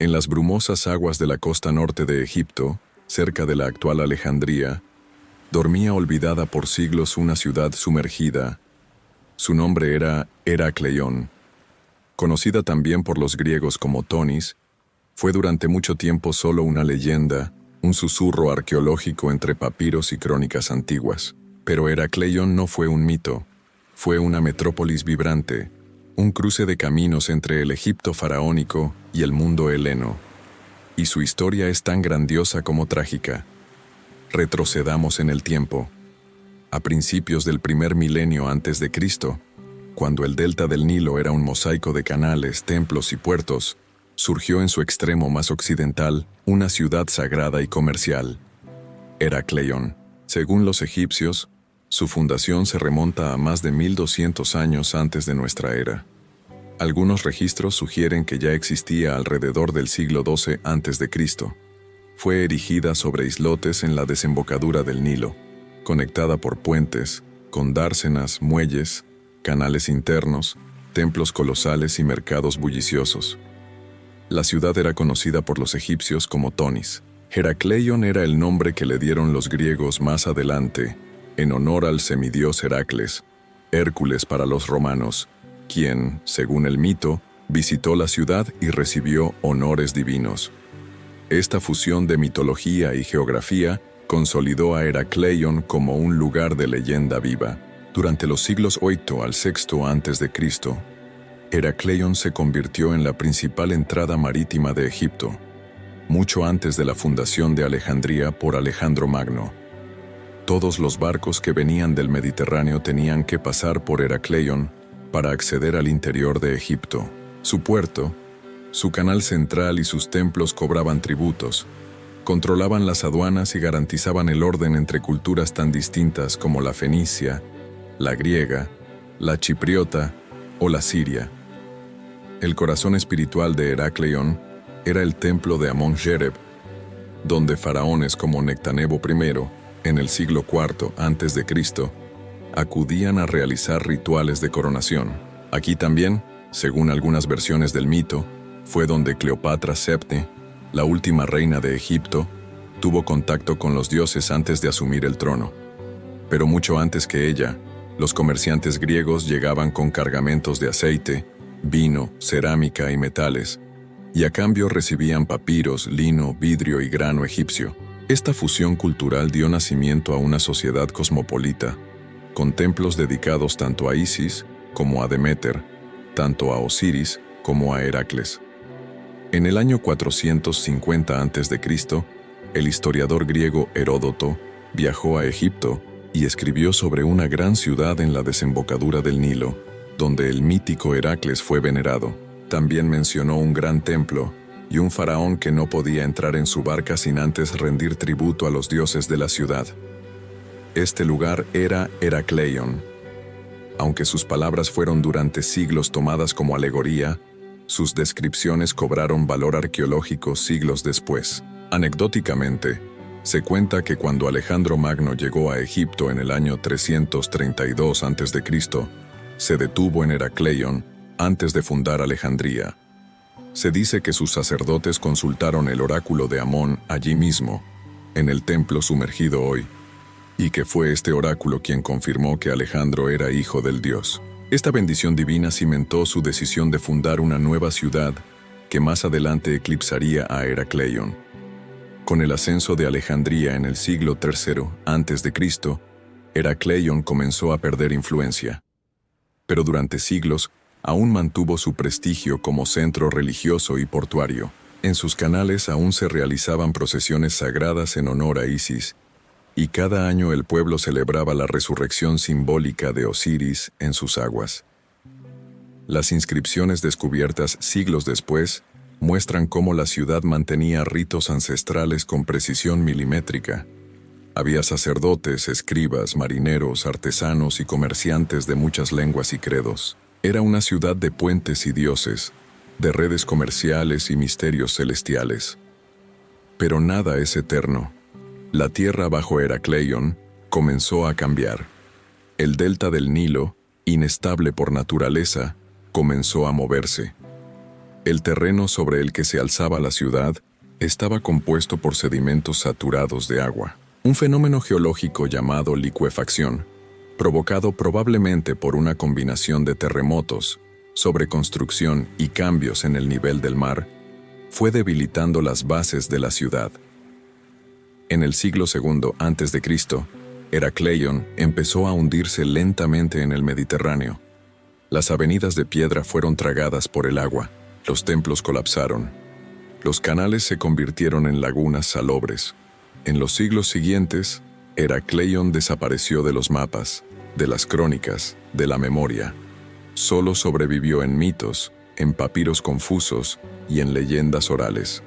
En las brumosas aguas de la costa norte de Egipto, cerca de la actual Alejandría, dormía olvidada por siglos una ciudad sumergida. Su nombre era Heracleión. Conocida también por los griegos como Tonis, fue durante mucho tiempo solo una leyenda, un susurro arqueológico entre papiros y crónicas antiguas. Pero Heracleión no fue un mito, fue una metrópolis vibrante, un cruce de caminos entre el Egipto faraónico y el mundo heleno. Y su historia es tan grandiosa como trágica. Retrocedamos en el tiempo. A principios del primer milenio antes de Cristo, cuando el delta del Nilo era un mosaico de canales, templos y puertos, surgió en su extremo más occidental una ciudad sagrada y comercial, Heracleión. Según los egipcios, su fundación se remonta a más de 1200 años antes de nuestra era. Algunos registros sugieren que ya existía alrededor del siglo XII a.C. Fue erigida sobre islotes en la desembocadura del Nilo, conectada por puentes, con dársenas, muelles, canales internos, templos colosales y mercados bulliciosos. La ciudad era conocida por los egipcios como Tonis. Heracleión era el nombre que le dieron los griegos más adelante, en honor al semidios Heracles, Hércules para los romanos, quien, según el mito, visitó la ciudad y recibió honores divinos. Esta fusión de mitología y geografía consolidó a Heracleión como un lugar de leyenda viva. Durante los siglos VIII al VI a.C., Heracleión se convirtió en la principal entrada marítima de Egipto, mucho antes de la fundación de Alejandría por Alejandro Magno. Todos los barcos que venían del Mediterráneo tenían que pasar por Heracleión para acceder al interior de Egipto. Su puerto, su canal central y sus templos cobraban tributos, controlaban las aduanas y garantizaban el orden entre culturas tan distintas como la fenicia, la griega, la chipriota o la siria. El corazón espiritual de Heracleión era el templo de Amon-Jereb, donde faraones como Nectanebo I, en el siglo IV a.C., acudían a realizar rituales de coronación. Aquí también, según algunas versiones del mito, fue donde Cleopatra Sepne, la última reina de Egipto, tuvo contacto con los dioses antes de asumir el trono. Pero mucho antes que ella, los comerciantes griegos llegaban con cargamentos de aceite, vino, cerámica y metales, y a cambio recibían papiros, lino, vidrio y grano egipcio. Esta fusión cultural dio nacimiento a una sociedad cosmopolita, con templos dedicados tanto a Isis como a Deméter, tanto a Osiris como a Heracles. En el año 450 a.C., el historiador griego Heródoto viajó a Egipto y escribió sobre una gran ciudad en la desembocadura del Nilo, donde el mítico Heracles fue venerado. También mencionó un gran templo y un faraón que no podía entrar en su barca sin antes rendir tributo a los dioses de la ciudad. Este lugar era Heracleión. Aunque sus palabras fueron durante siglos tomadas como alegoría, sus descripciones cobraron valor arqueológico siglos después. Anecdóticamente, se cuenta que cuando Alejandro Magno llegó a Egipto en el año 332 a.C., se detuvo en Heracleión antes de fundar Alejandría. Se dice que sus sacerdotes consultaron el oráculo de Amón allí mismo, en el templo sumergido hoy, y que fue este oráculo quien confirmó que Alejandro era hijo del dios. Esta bendición divina cimentó su decisión de fundar una nueva ciudad que más adelante eclipsaría a Heracleión. Con el ascenso de Alejandría en el siglo III a.C., Heracleión comenzó a perder influencia. Pero durante siglos aún mantuvo su prestigio como centro religioso y portuario. En sus canales aún se realizaban procesiones sagradas en honor a Isis, y cada año el pueblo celebraba la resurrección simbólica de Osiris en sus aguas. Las inscripciones descubiertas siglos después muestran cómo la ciudad mantenía ritos ancestrales con precisión milimétrica. Había sacerdotes, escribas, marineros, artesanos y comerciantes de muchas lenguas y credos. Era una ciudad de puentes y dioses, de redes comerciales y misterios celestiales. Pero nada es eterno. La tierra bajo Heracleión comenzó a cambiar. El delta del Nilo, inestable por naturaleza, comenzó a moverse. El terreno sobre el que se alzaba la ciudad estaba compuesto por sedimentos saturados de agua, un fenómeno geológico llamado licuefacción, provocado probablemente por una combinación de terremotos, sobreconstrucción y cambios en el nivel del mar, fue debilitando las bases de la ciudad. En el siglo II a.C., Heracleion empezó a hundirse lentamente en el Mediterráneo. Las avenidas de piedra fueron tragadas por el agua, los templos colapsaron, los canales se convirtieron en lagunas salobres. En los siglos siguientes, Heracleion desapareció de los mapas, de las crónicas, de la memoria. Solo sobrevivió en mitos, en papiros confusos y en leyendas orales.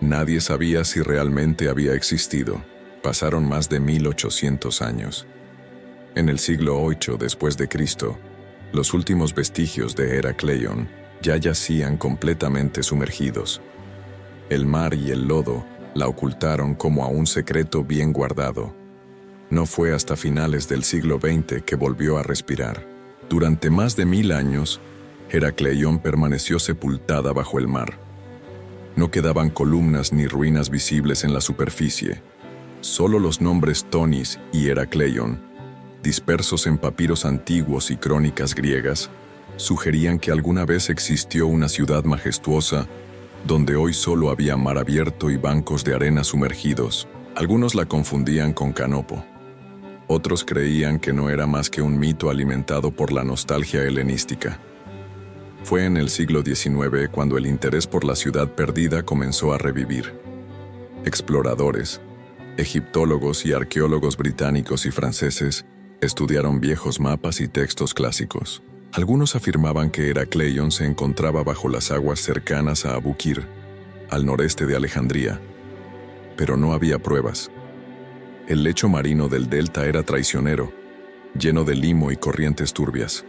Nadie sabía si realmente había existido. Pasaron más de 1800 años. En el siglo VIII después de Cristo, los últimos vestigios de Heracleion ya yacían completamente sumergidos. El mar y el lodo la ocultaron como a un secreto bien guardado. No fue hasta finales del siglo XX que volvió a respirar. Durante más de 1000 años, Heracleion permaneció sepultada bajo el mar. No quedaban columnas ni ruinas visibles en la superficie. Solo los nombres Tonis y Heracleion, dispersos en papiros antiguos y crónicas griegas, sugerían que alguna vez existió una ciudad majestuosa donde hoy solo había mar abierto y bancos de arena sumergidos. Algunos la confundían con Canopo. Otros creían que no era más que un mito alimentado por la nostalgia helenística. Fue en el siglo XIX cuando el interés por la ciudad perdida comenzó a revivir. Exploradores, egiptólogos y arqueólogos británicos y franceses estudiaron viejos mapas y textos clásicos. Algunos afirmaban que Heracleion se encontraba bajo las aguas cercanas a Abukir, al noreste de Alejandría, pero no había pruebas. El lecho marino del delta era traicionero, lleno de limo y corrientes turbias.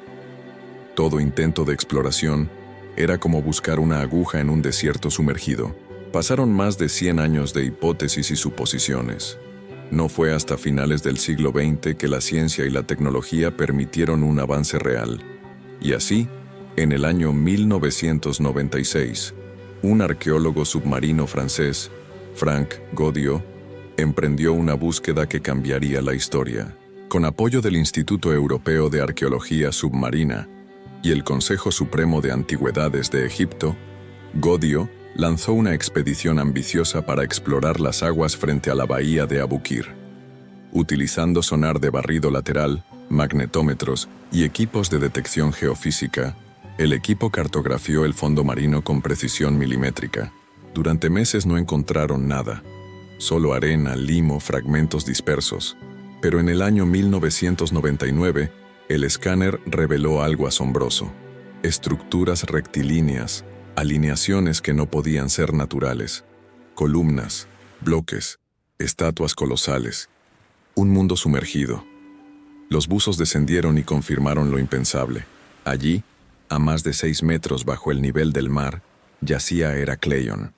Todo intento de exploración era como buscar una aguja en un desierto sumergido. Pasaron más de 100 años de hipótesis y suposiciones. No fue hasta finales del siglo XX que la ciencia y la tecnología permitieron un avance real. Y así, en el año 1996, un arqueólogo submarino francés, Franck Godiot, emprendió una búsqueda que cambiaría la historia. Con apoyo del Instituto Europeo de Arqueología Submarina y el Consejo Supremo de Antigüedades de Egipto, Godiot lanzó una expedición ambiciosa para explorar las aguas frente a la bahía de Abukir. Utilizando sonar de barrido lateral, magnetómetros y equipos de detección geofísica, el equipo cartografió el fondo marino con precisión milimétrica. Durante meses no encontraron nada, solo arena, limo, fragmentos dispersos. Pero en el año 1999, el escáner reveló algo asombroso: estructuras rectilíneas, alineaciones que no podían ser naturales, columnas, bloques, estatuas colosales, un mundo sumergido. Los buzos descendieron y confirmaron lo impensable. Allí, a más de 6 metros bajo el nivel del mar, yacía Heracleion.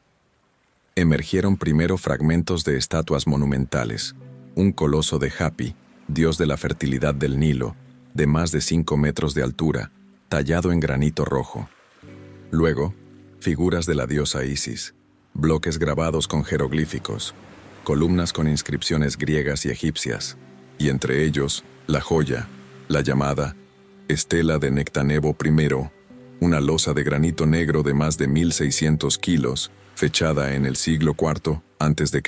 Emergieron primero fragmentos de estatuas monumentales, un coloso de Hapi, dios de la fertilidad del Nilo, de más de 5 metros de altura, tallado en granito rojo. Luego, figuras de la diosa Isis, bloques grabados con jeroglíficos, columnas con inscripciones griegas y egipcias, y entre ellos, la joya, la llamada Estela de Nectanebo I, una losa de granito negro de más de 1600 kilos, fechada en el siglo IV a.C.,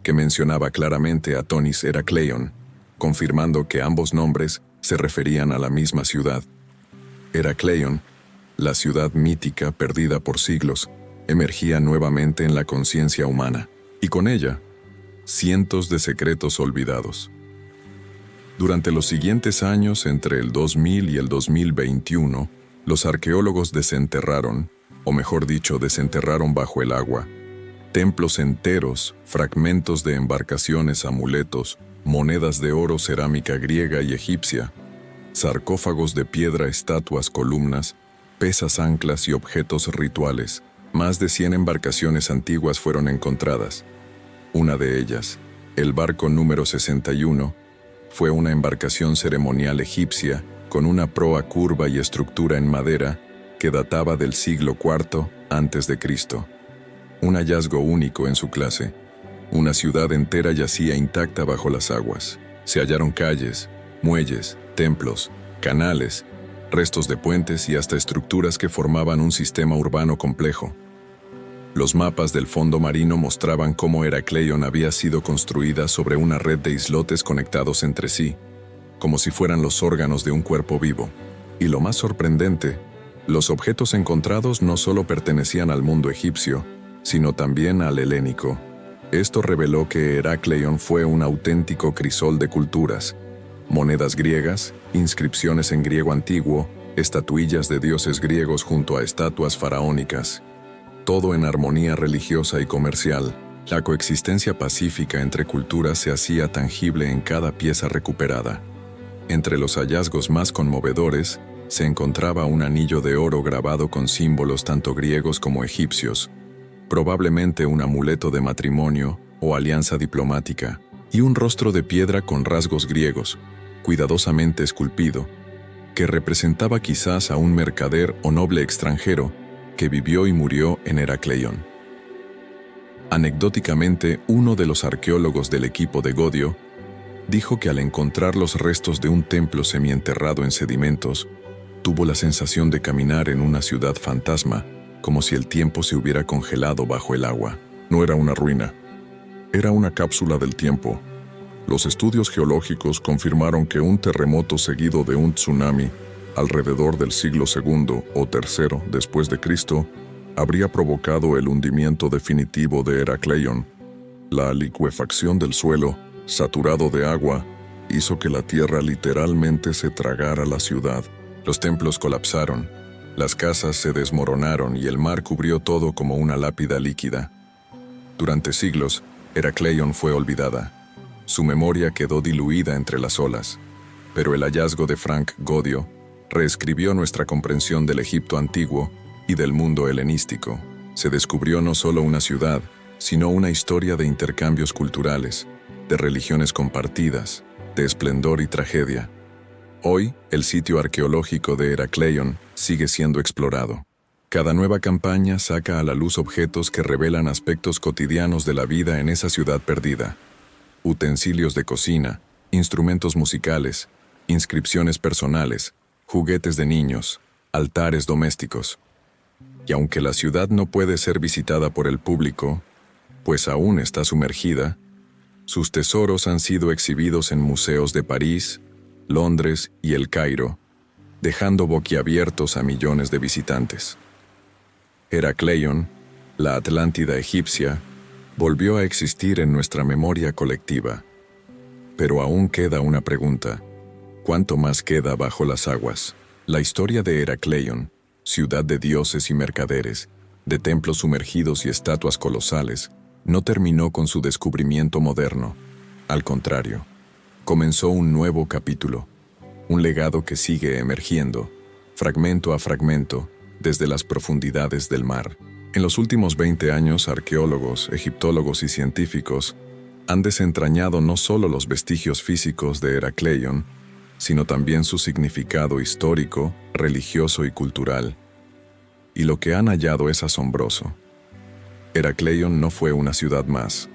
que mencionaba claramente a Tonis Heracleion, confirmando que ambos nombres se referían a la misma ciudad. Heracleion, la ciudad mítica perdida por siglos, emergía nuevamente en la conciencia humana, y con ella, cientos de secretos olvidados. Durante los siguientes años, entre el 2000 y el 2021, los arqueólogos desenterraron, o mejor dicho, desenterraron bajo el agua, templos enteros, fragmentos de embarcaciones, amuletos, monedas de oro, cerámica griega y egipcia, sarcófagos de piedra, estatuas, columnas, pesas, anclas y objetos rituales. Más de 100 embarcaciones antiguas fueron encontradas. Una de ellas, el barco número 61, fue una embarcación ceremonial egipcia con una proa curva y estructura en madera, que databa del siglo IV a.C. Un hallazgo único en su clase. Una ciudad entera yacía intacta bajo las aguas. Se hallaron calles, muelles, templos, canales, restos de puentes y hasta estructuras que formaban un sistema urbano complejo. Los mapas del fondo marino mostraban cómo Heracleion había sido construida sobre una red de islotes conectados entre sí, como si fueran los órganos de un cuerpo vivo. Y lo más sorprendente, los objetos encontrados no solo pertenecían al mundo egipcio, sino también al helénico. Esto reveló que Heracleion fue un auténtico crisol de culturas. Monedas griegas, inscripciones en griego antiguo, estatuillas de dioses griegos junto a estatuas faraónicas. Todo en armonía religiosa y comercial. La coexistencia pacífica entre culturas se hacía tangible en cada pieza recuperada. Entre los hallazgos más conmovedores, se encontraba un anillo de oro grabado con símbolos tanto griegos como egipcios, probablemente un amuleto de matrimonio o alianza diplomática, y un rostro de piedra con rasgos griegos, cuidadosamente esculpido, que representaba quizás a un mercader o noble extranjero que vivió y murió en Heracleion. Anecdóticamente, uno de los arqueólogos del equipo de Godio dijo que al encontrar los restos de un templo semienterrado en sedimentos, tuvo la sensación de caminar en una ciudad fantasma, como si el tiempo se hubiera congelado bajo el agua. No era una ruina, era una cápsula del tiempo. Los estudios geológicos confirmaron que un terremoto seguido de un tsunami alrededor del siglo II o III después de Cristo habría provocado el hundimiento definitivo de Heracleion. La licuefacción del suelo, saturado de agua, hizo que la tierra literalmente se tragara la ciudad. Los templos colapsaron, las casas se desmoronaron y el mar cubrió todo como una lápida líquida. Durante siglos, Heracleion fue olvidada. Su memoria quedó diluida entre las olas. Pero el hallazgo de Frank Godio reescribió nuestra comprensión del Egipto antiguo y del mundo helenístico. Se descubrió no solo una ciudad, sino una historia de intercambios culturales, de religiones compartidas, de esplendor y tragedia. Hoy, el sitio arqueológico de Heracleion sigue siendo explorado. Cada nueva campaña saca a la luz objetos que revelan aspectos cotidianos de la vida en esa ciudad perdida. Utensilios de cocina, instrumentos musicales, inscripciones personales, juguetes de niños, altares domésticos. Y aunque la ciudad no puede ser visitada por el público, pues aún está sumergida, sus tesoros han sido exhibidos en museos de París, Londres y El Cairo, dejando boquiabiertos a millones de visitantes. Heracleion, la Atlántida egipcia, volvió a existir en nuestra memoria colectiva. Pero aún queda una pregunta: ¿cuánto más queda bajo las aguas? La historia de Heracleion, ciudad de dioses y mercaderes, de templos sumergidos y estatuas colosales, no terminó con su descubrimiento moderno. Al contrario, comenzó un nuevo capítulo, un legado que sigue emergiendo, fragmento a fragmento, desde las profundidades del mar. En los últimos 20 años, arqueólogos, egiptólogos y científicos han desentrañado no solo los vestigios físicos de Heracleion, sino también su significado histórico, religioso y cultural. Y lo que han hallado es asombroso. Heracleion no fue una ciudad más,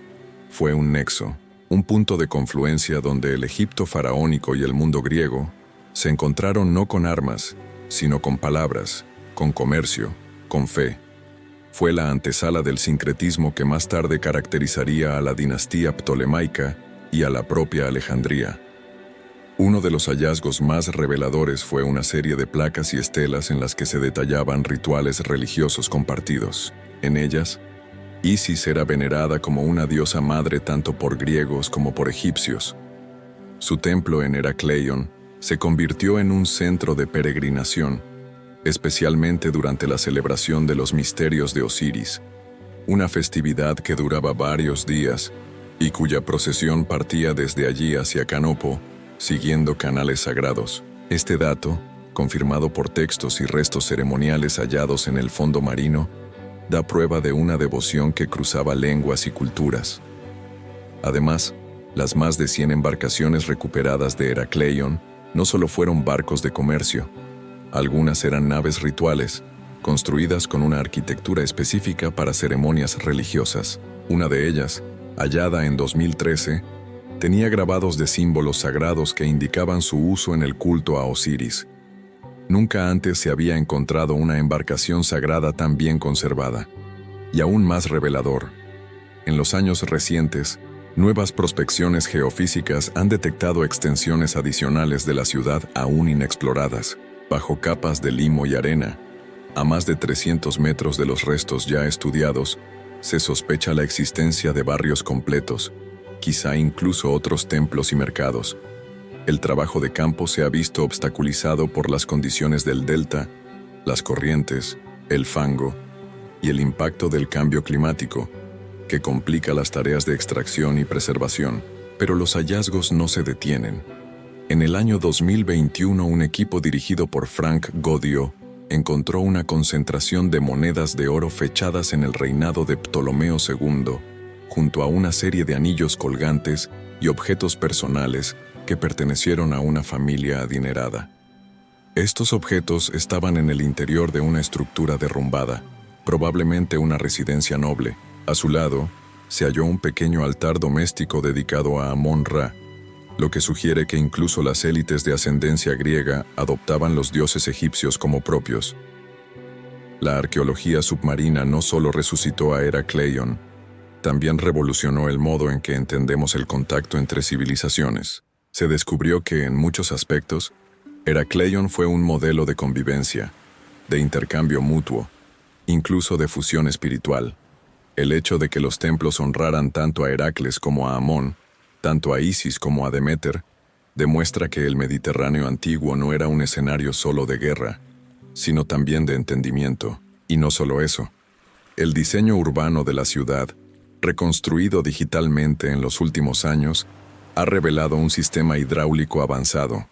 fue un nexo, un punto de confluencia donde el Egipto faraónico y el mundo griego se encontraron no con armas, sino con palabras, con comercio, con fe. Fue la antesala del sincretismo que más tarde caracterizaría a la dinastía ptolemaica y a la propia Alejandría. Uno de los hallazgos más reveladores fue una serie de placas y estelas en las que se detallaban rituales religiosos compartidos. En ellas, Isis era venerada como una diosa madre tanto por griegos como por egipcios. Su templo en Heracleion se convirtió en un centro de peregrinación, especialmente durante la celebración de los misterios de Osiris, una festividad que duraba varios días y cuya procesión partía desde allí hacia Canopo, siguiendo canales sagrados. Este dato, confirmado por textos y restos ceremoniales hallados en el fondo marino, da prueba de una devoción que cruzaba lenguas y culturas. Además, las más de 100 embarcaciones recuperadas de Heracleion no solo fueron barcos de comercio. Algunas eran naves rituales, construidas con una arquitectura específica para ceremonias religiosas. Una de ellas, hallada en 2013, tenía grabados de símbolos sagrados que indicaban su uso en el culto a Osiris. Nunca antes se había encontrado una embarcación sagrada tan bien conservada. Y aún más revelador, en los años recientes, nuevas prospecciones geofísicas han detectado extensiones adicionales de la ciudad aún inexploradas, bajo capas de limo y arena. A más de 300 metros de los restos ya estudiados, se sospecha la existencia de barrios completos, quizá incluso otros templos y mercados. El trabajo de campo se ha visto obstaculizado por las condiciones del delta, las corrientes, el fango y el impacto del cambio climático, que complica las tareas de extracción y preservación. Pero los hallazgos no se detienen. En el año 2021, un equipo dirigido por Frank Goddio encontró una concentración de monedas de oro fechadas en el reinado de Ptolomeo II, junto a una serie de anillos colgantes y objetos personales que pertenecieron a una familia adinerada. Estos objetos estaban en el interior de una estructura derrumbada, probablemente una residencia noble. A su lado, se halló un pequeño altar doméstico dedicado a Amón-Ra, lo que sugiere que incluso las élites de ascendencia griega adoptaban los dioses egipcios como propios. La arqueología submarina no solo resucitó a Heracleion, también revolucionó el modo en que entendemos el contacto entre civilizaciones. Se descubrió que, en muchos aspectos, Heracleion fue un modelo de convivencia, de intercambio mutuo, incluso de fusión espiritual. El hecho de que los templos honraran tanto a Heracles como a Amón, tanto a Isis como a Deméter, demuestra que el Mediterráneo antiguo no era un escenario solo de guerra, sino también de entendimiento. Y no solo eso. El diseño urbano de la ciudad, reconstruido digitalmente en los últimos años, ha revelado un sistema hidráulico avanzado,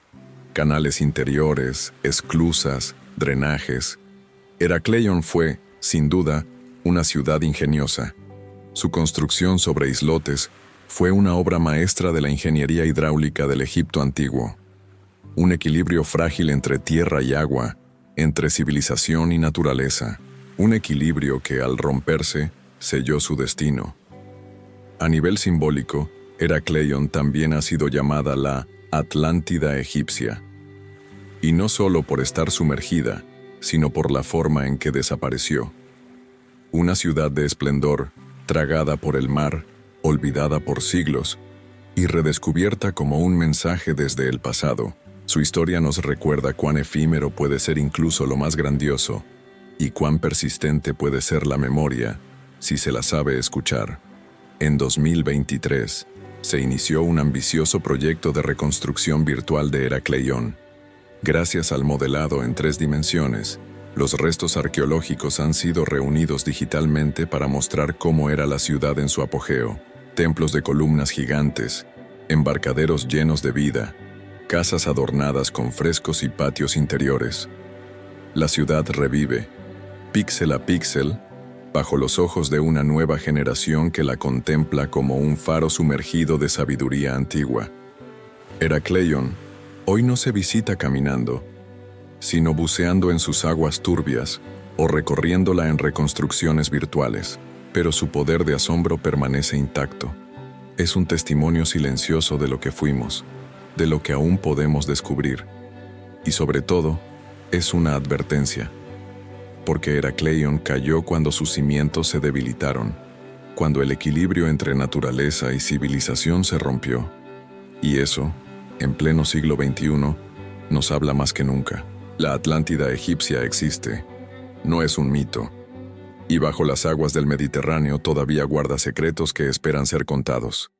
canales interiores, esclusas, drenajes. Heracleion fue, sin duda, una ciudad ingeniosa. Su construcción sobre islotes fue una obra maestra de la ingeniería hidráulica del Egipto antiguo. Un equilibrio frágil entre tierra y agua, entre civilización y naturaleza. Un equilibrio que, al romperse, selló su destino. A nivel simbólico, Heracleion también ha sido llamada la Atlántida egipcia. Y no solo por estar sumergida, sino por la forma en que desapareció. Una ciudad de esplendor, tragada por el mar, olvidada por siglos, y redescubierta como un mensaje desde el pasado. Su historia nos recuerda cuán efímero puede ser incluso lo más grandioso, y cuán persistente puede ser la memoria, si se la sabe escuchar. En 2023, se inició un ambicioso proyecto de reconstrucción virtual de Heracleion. Gracias al modelado en 3 dimensiones, los restos arqueológicos han sido reunidos digitalmente para mostrar cómo era la ciudad en su apogeo. Templos de columnas gigantes, embarcaderos llenos de vida, casas adornadas con frescos y patios interiores. La ciudad revive, píxel a píxel, bajo los ojos de una nueva generación que la contempla como un faro sumergido de sabiduría antigua. Heracleion hoy no se visita caminando, sino buceando en sus aguas turbias o recorriéndola en reconstrucciones virtuales, pero su poder de asombro permanece intacto. Es un testimonio silencioso de lo que fuimos, de lo que aún podemos descubrir, y sobre todo, es una advertencia. Porque Heracleion cayó cuando sus cimientos se debilitaron, cuando el equilibrio entre naturaleza y civilización se rompió. Y eso, en pleno siglo XXI, nos habla más que nunca. La Atlántida egipcia existe, no es un mito, y bajo las aguas del Mediterráneo todavía guarda secretos que esperan ser contados.